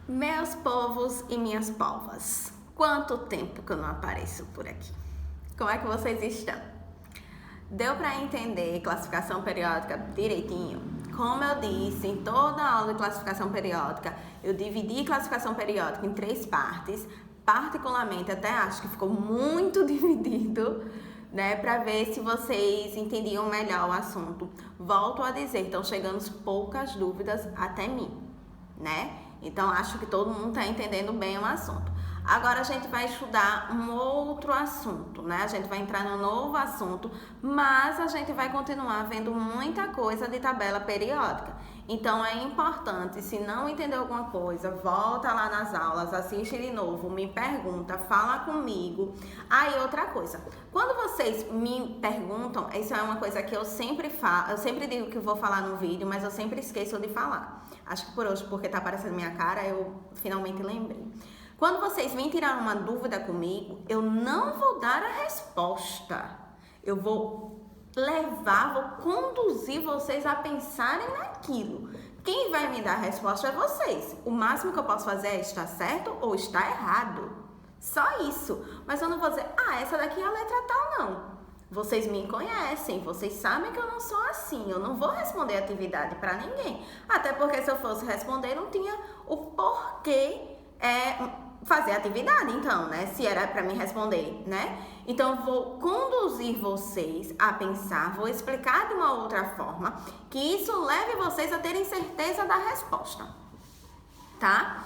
Meus povos e minhas povas, quanto tempo que eu não apareço por aqui? Como é que vocês estão? Deu para entender classificação periódica direitinho? Como eu disse, em toda a aula de classificação periódica, eu dividi classificação periódica em 3 partes, particularmente até acho que ficou muito dividido, né, para ver se vocês entendiam melhor o assunto. Volto a dizer, estão chegando poucas dúvidas até mim, né? Então, acho que todo mundo está entendendo bem o assunto. Agora, a gente vai estudar um outro assunto, né? A gente vai entrar num novo assunto, mas a gente vai continuar vendo muita coisa de tabela periódica. Então, é importante, se não entender alguma coisa, volta lá nas aulas, assiste de novo, me pergunta, fala comigo. Aí, outra coisa, quando vocês me perguntam, isso é uma coisa que eu sempre falo, eu sempre digo que vou falar no vídeo, mas eu sempre esqueço de falar. Acho que por hoje, porque tá aparecendo minha cara, eu finalmente lembrei. Quando vocês vêm tirar uma dúvida comigo, eu não vou dar a resposta. Eu vou levar, vou conduzir vocês a pensarem naquilo. Quem vai me dar a resposta é vocês. O máximo que eu posso fazer é estar certo ou estar errado. Só isso. Mas eu não vou dizer, essa daqui é a letra tal, não. Vocês me conhecem, vocês sabem que eu não sou assim, eu não vou responder atividade para ninguém. Até porque se eu fosse responder, não tinha o porquê fazer atividade, então, né? Se era para me responder, né? Então, eu vou conduzir vocês a pensar, vou explicar de uma outra forma, que isso leve vocês a terem certeza da resposta, tá?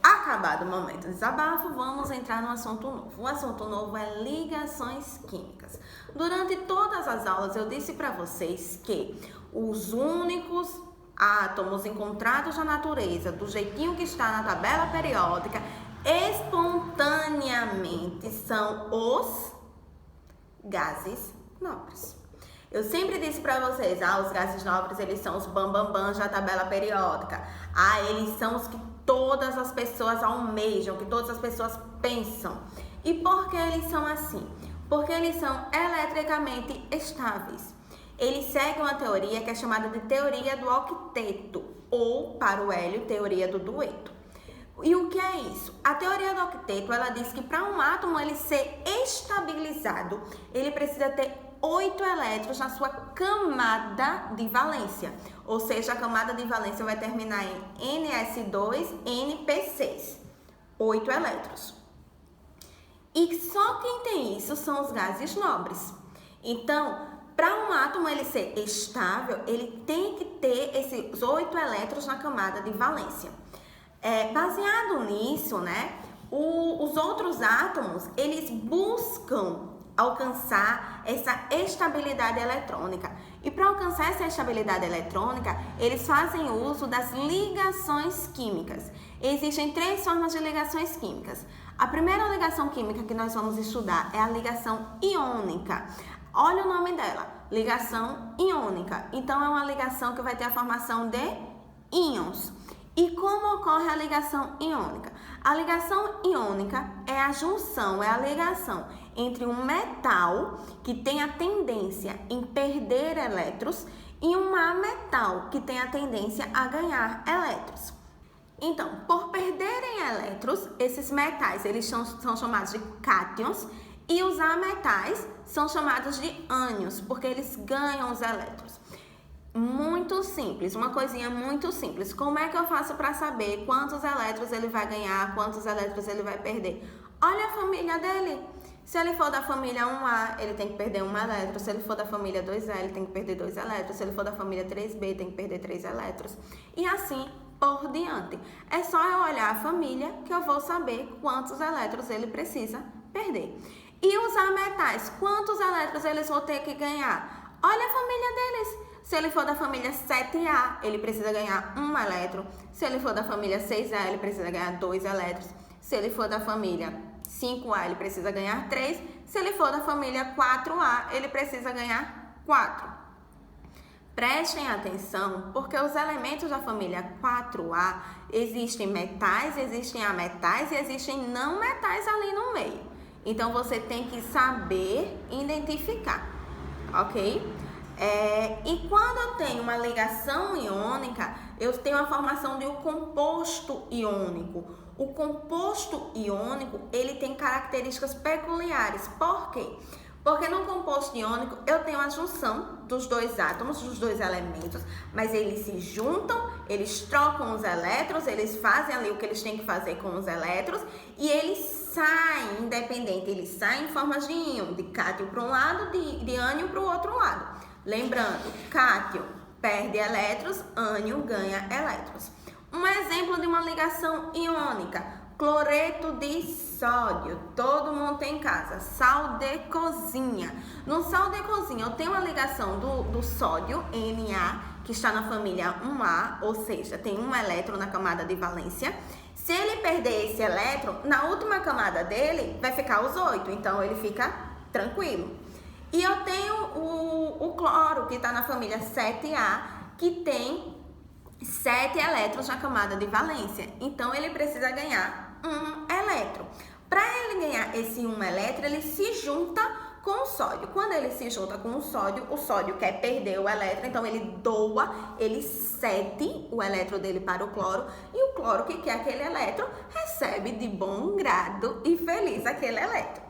Acabado o momento de desabafo, vamos entrar no assunto novo. O assunto novo é ligações químicas. Durante todas as aulas eu disse para vocês que os únicos átomos encontrados na natureza, do jeitinho que está na tabela periódica, espontaneamente são os gases nobres. Eu sempre disse para vocês, os gases nobres, eles são os bambambãs da tabela periódica. Eles são os que todas as pessoas almejam, que todas as pessoas pensam. E por que eles são assim? Porque eles são eletricamente estáveis. Eles seguem uma teoria que é chamada de teoria do octeto, ou, para o hélio, teoria do dueto. E o que é isso? A teoria do octeto, ela diz que para um átomo ele ser estabilizado, ele precisa ter 8 elétrons na sua camada de valência. Ou seja, a camada de valência vai terminar em Ns2, Np6. 8 elétrons. E só quem tem isso são os gases nobres. Então, para um átomo ele ser estável, ele tem que ter esses 8 elétrons na camada de valência. Baseado nisso, né, os outros átomos, eles buscam alcançar essa estabilidade eletrônica. E para alcançar essa estabilidade eletrônica, eles fazem uso das ligações químicas. Existem 3 formas de ligações químicas. A primeira ligação química que nós vamos estudar é a ligação iônica. Olha o nome dela, ligação iônica. Então, é uma ligação que vai ter a formação de íons. E como ocorre a ligação iônica? A ligação iônica é a junção, é a ligação entre um metal que tem a tendência em perder elétrons e um ametal que tem a tendência a ganhar elétrons. Então, por perderem elétrons, esses metais eles são chamados de cátions e os ametais são chamados de ânions, porque eles ganham os elétrons. Muito simples, uma coisinha muito simples. Como é que eu faço para saber quantos elétrons ele vai ganhar, quantos elétrons ele vai perder? Olha a família dele. Se ele for da família 1A, ele tem que perder 1 elétron. Se ele for da família 2A, ele tem que perder 2 elétrons. Se ele for da família 3B, tem que perder 3 elétrons. E assim por diante. É só eu olhar a família que eu vou saber quantos elétrons ele precisa perder. E os ametais, quantos elétrons eles vão ter que ganhar? Olha a família deles. Se ele for da família 7A, ele precisa ganhar 1 elétron. Se ele for da família 6A, ele precisa ganhar 2 elétrons. Se ele for da família 5A, ele precisa ganhar 3. Se ele for da família 4A, ele precisa ganhar 4. Prestem atenção, porque os elementos da família 4A existem metais, existem ametais e existem não metais ali no meio. Então, você tem que saber identificar, ok? E quando eu tenho uma ligação iônica, eu tenho a formação de um composto iônico. O composto iônico, ele tem características peculiares. Por quê? Porque no composto iônico eu tenho a junção dos dois átomos, dos dois elementos, mas eles se juntam, eles trocam os elétrons, eles fazem ali o que eles têm que fazer com os elétrons e eles saem independente, eles saem em formas de íon, de cátio para um lado, de ânion para o outro lado. Lembrando, cátio perde elétrons, ânion ganha elétrons. Um exemplo de uma ligação iônica, cloreto de sódio, todo mundo tem em casa, sal de cozinha. No sal de cozinha eu tenho a ligação do sódio, Na, que está na família 1A, ou seja, tem um elétron na camada de valência. Se ele perder esse elétron, na última camada dele vai ficar os 8, então ele fica tranquilo. E eu tenho o cloro, que está na família 7A, que tem 7 elétrons na camada de valência. Então, ele precisa ganhar um elétron. Para ele ganhar esse um elétron, ele se junta com o sódio. Quando ele se junta com o sódio quer perder o elétron, então ele doa, ele cede o elétron dele para o cloro, e o cloro que quer aquele elétron, recebe de bom grado e feliz aquele elétron.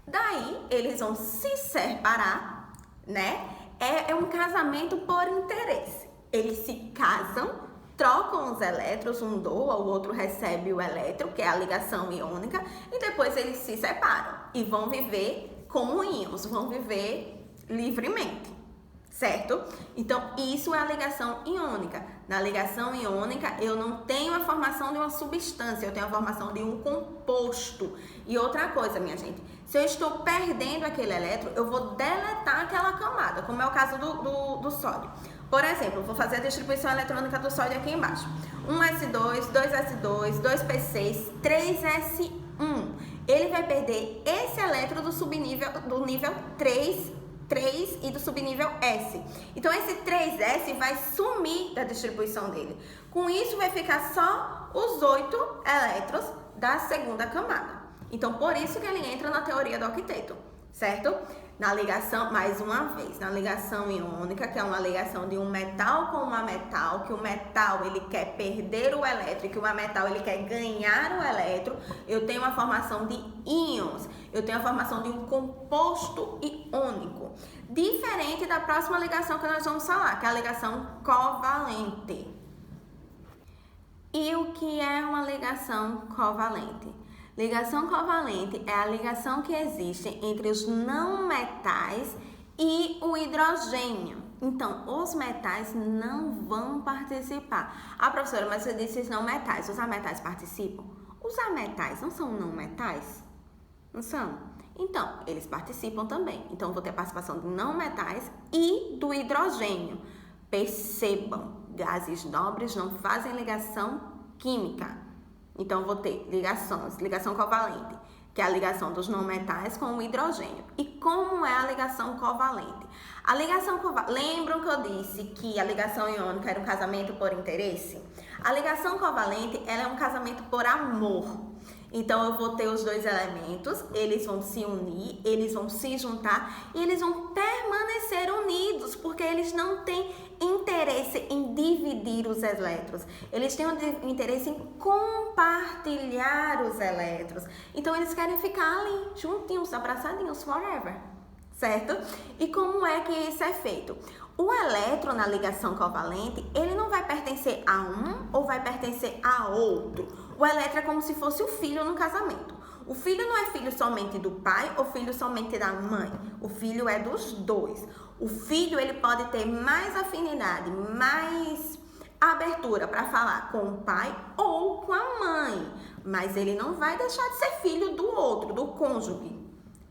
Daí, eles vão se separar, né? É um casamento por interesse. Eles se casam, trocam os elétrons, um doa, o outro recebe o elétron, que é a ligação iônica, e depois eles se separam e vão viver como íons, vão viver livremente, certo? Então, isso é a ligação iônica. Na ligação iônica, eu não tenho a formação de uma substância, eu tenho a formação de um composto. E outra coisa, minha gente, se eu estou perdendo aquele elétron, eu vou deletar aquela camada, como é o caso do sódio. Por exemplo, vou fazer a distribuição eletrônica do sódio aqui embaixo. 1s2, 2s2, 2p6, 3s1. Ele vai perder esse elétron do nível 3 e do subnível S. Então, esse 3S vai sumir da distribuição dele. Com isso, vai ficar só os 8 elétrons da segunda camada. Então, por isso que ele entra na teoria do octeto, certo? Na ligação, mais uma vez, na ligação iônica, que é uma ligação de um metal com uma metal, que o metal ele quer perder o elétron e que o metal ele quer ganhar o elétron, eu tenho a formação de íons, eu tenho a formação de um composto iônico. Diferente da próxima ligação que nós vamos falar, que é a ligação covalente. E o que é uma ligação covalente? Ligação covalente é a ligação que existe entre os não metais e o hidrogênio. Então, os metais não vão participar. Ah, professora, mas você disse os não metais. Os ametais participam? Os ametais não são não metais? Não são? Então, eles participam também. Então, vou ter a participação de não metais e do hidrogênio. Percebam, gases nobres não fazem ligação química. Então, vou ter ligação covalente, que é a ligação dos não metais com o hidrogênio. E como é a ligação covalente? A ligação covalente, lembram que eu disse que a ligação iônica era um casamento por interesse? A ligação covalente, ela é um casamento por amor. Então, eu vou ter os dois elementos, eles vão se unir, eles vão se juntar e eles vão permanecer unidos, porque eles não têm interesse em dividir os elétrons. Eles têm interesse em compartilhar os elétrons. Então, eles querem ficar ali, juntinhos, abraçadinhos, forever, certo? E como é que isso é feito? O elétron na ligação covalente, ele não vai pertencer a um ou vai pertencer a outro. O elétron é como se fosse o filho no casamento. O filho não é filho somente do pai ou filho somente da mãe. O filho é dos dois. O filho, ele pode ter mais afinidade, mais abertura para falar com o pai ou com a mãe. Mas ele não vai deixar de ser filho do outro, do cônjuge.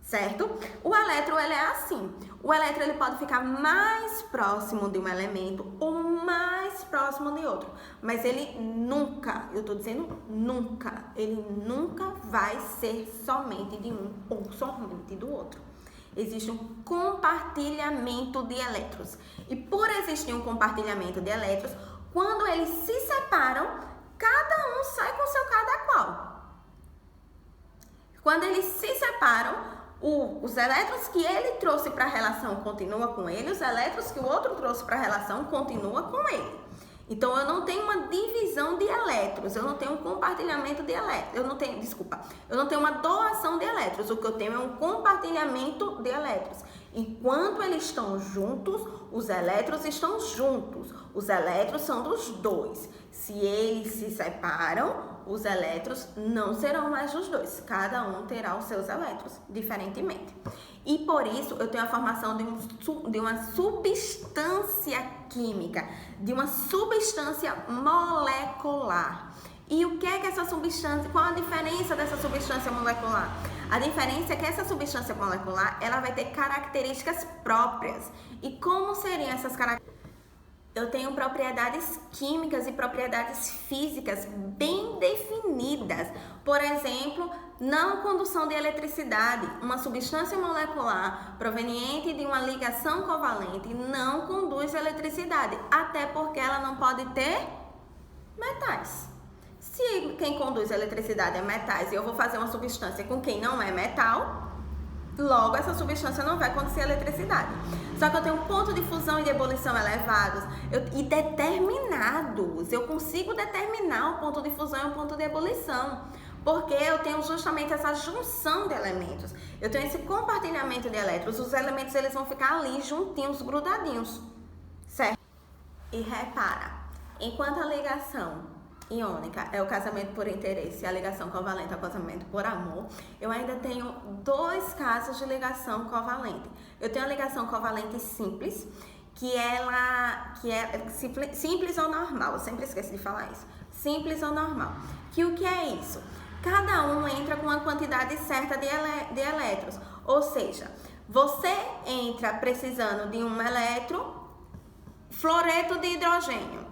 Certo? O elétron, ele é assim. O elétron, ele pode ficar mais próximo de um elemento ou mais próximo de outro. Mas ele nunca, eu tô dizendo nunca, ele nunca vai ser somente de um ou somente do outro. Existe um compartilhamento de elétrons. E por existir um compartilhamento de elétrons, quando eles se separam, cada um sai com seu cada qual. Quando eles se separam, os elétrons que ele trouxe para a relação continua com ele, os elétrons que o outro trouxe para a relação continua com ele. Então, eu não tenho uma divisão de elétrons, eu não tenho um compartilhamento de elétrons, eu não tenho uma doação de elétrons, o que eu tenho é um compartilhamento de elétrons. Enquanto eles estão juntos, os elétrons estão juntos, os elétrons são dos dois. Se eles se separam, os elétrons não serão mais dos dois, cada um terá os seus elétrons, diferentemente. E por isso eu tenho a formação de uma substância química, de uma substância molecular. E o que é essa substância? Qual a diferença dessa substância molecular? A diferença é que essa substância molecular, ela vai ter características próprias. E como seriam essas características? Eu tenho propriedades químicas e propriedades físicas bem definidas. Por exemplo, não condução de eletricidade. Uma substância molecular proveniente de uma ligação covalente não conduz eletricidade, até porque ela não pode ter metais. Se quem conduz eletricidade é metais e eu vou fazer uma substância com quem não é metal, logo essa substância não vai conduzir eletricidade. Só que eu tenho um ponto de fusão e de ebulição elevados e determinados. Eu consigo determinar o ponto de fusão e o ponto de ebulição, porque eu tenho justamente essa junção de elementos. Eu tenho esse compartilhamento de elétrons. Os elementos eles vão ficar ali juntinhos, grudadinhos, certo? E repara, enquanto a ligação iônica é o casamento por interesse, a ligação covalente é o casamento por amor, eu ainda tenho dois casos de ligação covalente. Eu tenho a ligação covalente simples, que é simples ou normal, eu sempre esqueço de falar isso. Simples ou normal. Que o que é isso? Cada um entra com uma quantidade certa de elétrons, ou seja, você entra precisando de um fluoreto de hidrogênio.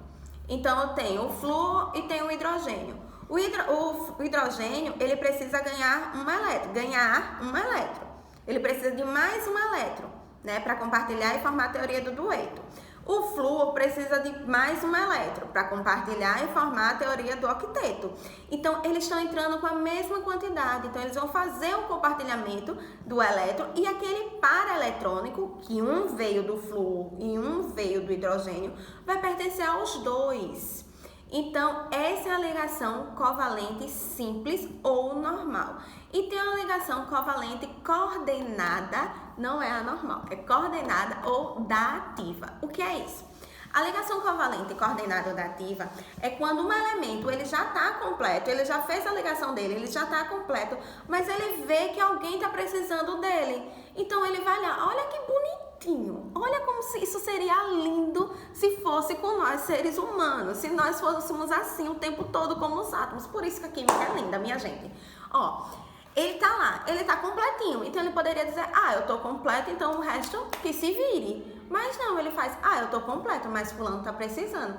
Então, eu tenho o flúor e tenho o hidrogênio. O hidrogênio, ele precisa ganhar um elétron. Ele precisa de mais um elétron, né, para compartilhar e formar a teoria do dueto. O flúor precisa de mais um elétron para compartilhar e formar a teoria do octeto. Então, eles estão entrando com a mesma quantidade. Então, eles vão fazer o compartilhamento do elétron e aquele par eletrônico, que um veio do flúor e um veio do hidrogênio, vai pertencer aos dois. Então, essa é a ligação covalente simples ou normal. E tem a ligação covalente coordenada, não é a normal, é coordenada ou dativa. O que é isso? A ligação covalente coordenada ou dativa é quando um elemento ele já está completo, ele já fez a ligação dele, ele já está completo, mas ele vê que alguém está precisando dele. Então, ele vai olhar, olha que bonitinho, olha como isso seria lindo se fosse com nós seres humanos, se nós fôssemos assim o tempo todo como os átomos. Por isso que a química é linda, minha gente. Ó, ele tá lá, ele tá completinho, então ele poderia dizer, eu tô completo, então o resto que se vire. Mas não, ele faz, eu tô completo, mas fulano tá precisando.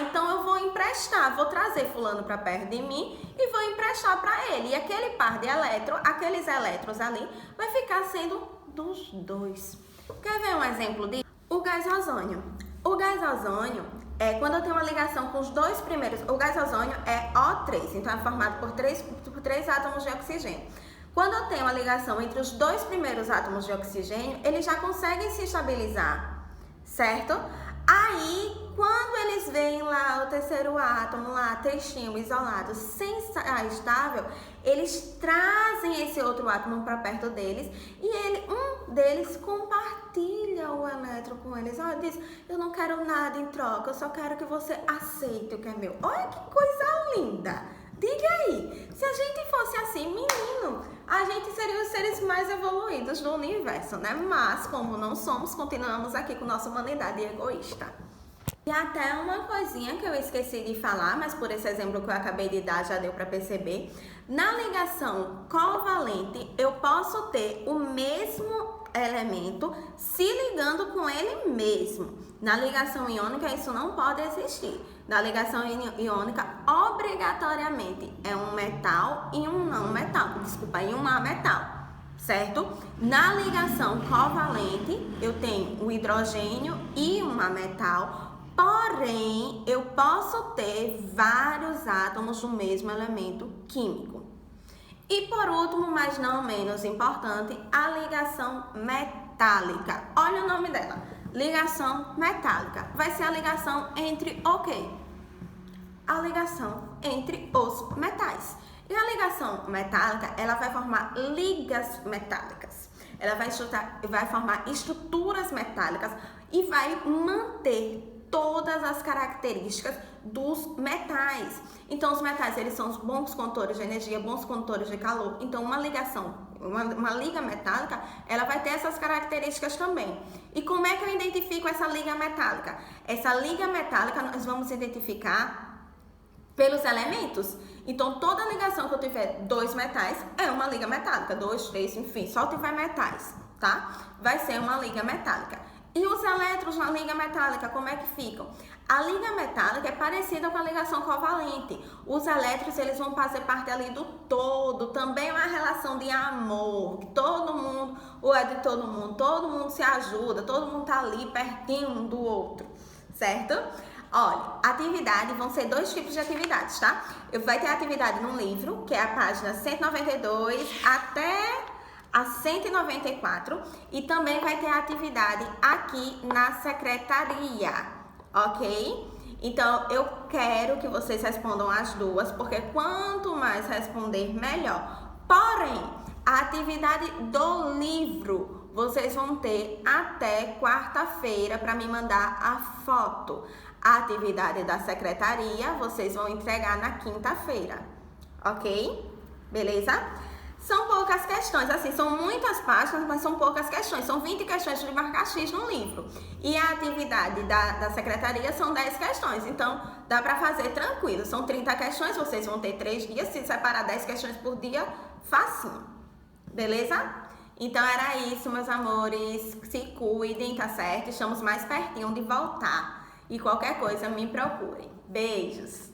Então eu vou emprestar, vou trazer fulano pra perto de mim e vou emprestar pra ele. E aquele par de aqueles elétrons ali, vai ficar sendo dos dois. Quer ver um exemplo disso? O gás ozônio. O gás ozônio é quando eu tenho uma ligação com os dois primeiros. O gás ozônio é O3, então é formado por três átomos de oxigênio. Quando eu tenho uma ligação entre os dois primeiros átomos de oxigênio, eles já conseguem se estabilizar, certo? Aí, quando eles veem lá o terceiro átomo, lá tristinho, isolado, sem estar estável, eles trazem esse outro átomo para perto deles e um deles compartilha o elétron com eles. Diz, eu não quero nada em troca, eu só quero que você aceite o que é meu. Olha que coisa linda! Diga aí, se a gente fosse assim, menino, a gente seria os seres mais evoluídos do universo, né? Mas, como não somos, continuamos aqui com nossa humanidade egoísta. E até uma coisinha que eu esqueci de falar, mas por esse exemplo que eu acabei de dar já deu para perceber. Na ligação covalente, eu posso ter o mesmo elemento se ligando com ele mesmo. Na ligação iônica, isso não pode existir. Na ligação iônica, obrigatoriamente, é um metal e um não metal. E um ametal, certo? Na ligação covalente, eu tenho o hidrogênio e um ametal. Porém, eu posso ter vários átomos do mesmo elemento químico. E por último, mas não menos importante, a ligação metálica. Olha o nome dela. Ligação metálica vai ser a ligação entre o quê? A ligação entre os metais. E a ligação metálica, ela vai formar ligas metálicas. Ela vai formar estruturas metálicas e vai manter todas as características dos metais. Então, os metais, eles são os bons condutores de energia, bons condutores de calor. Então, uma liga metálica, ela vai ter essas características também. E como é que eu identifico essa liga metálica? Essa liga metálica, nós vamos identificar pelos elementos. Então, toda ligação que eu tiver dois metais é uma liga metálica. 2, 3, enfim, só tiver metais, tá? Vai ser uma liga metálica. E os elétrons na liga metálica, como é que ficam? A liga metálica é parecida com a ligação covalente. Os elétrons, eles vão fazer parte ali do todo. Também é uma relação de amor. Todo mundo, ou é de todo mundo se ajuda, todo mundo tá ali pertinho um do outro, certo? Olha, atividade, vão ser 2 tipos de atividades, tá? Vai ter atividade no livro, que é a página 192 até a 194, e também vai ter atividade aqui na secretaria, ok? Então, eu quero que vocês respondam as duas, porque quanto mais responder, melhor. Porém, a atividade do livro, vocês vão ter até quarta-feira para me mandar a foto. A atividade da secretaria, vocês vão entregar na quinta-feira, ok? Beleza? São poucas questões, assim, são muitas páginas, mas são poucas questões. São 20 questões de marcar X no livro. E a atividade da secretaria são 10 questões. Então, dá para fazer tranquilo. São 30 questões, vocês vão ter 3 dias. Se separar 10 questões por dia, facinho. Beleza? Então, era isso, meus amores. Se cuidem, tá certo? Estamos mais pertinho de voltar. E qualquer coisa, me procurem. Beijos!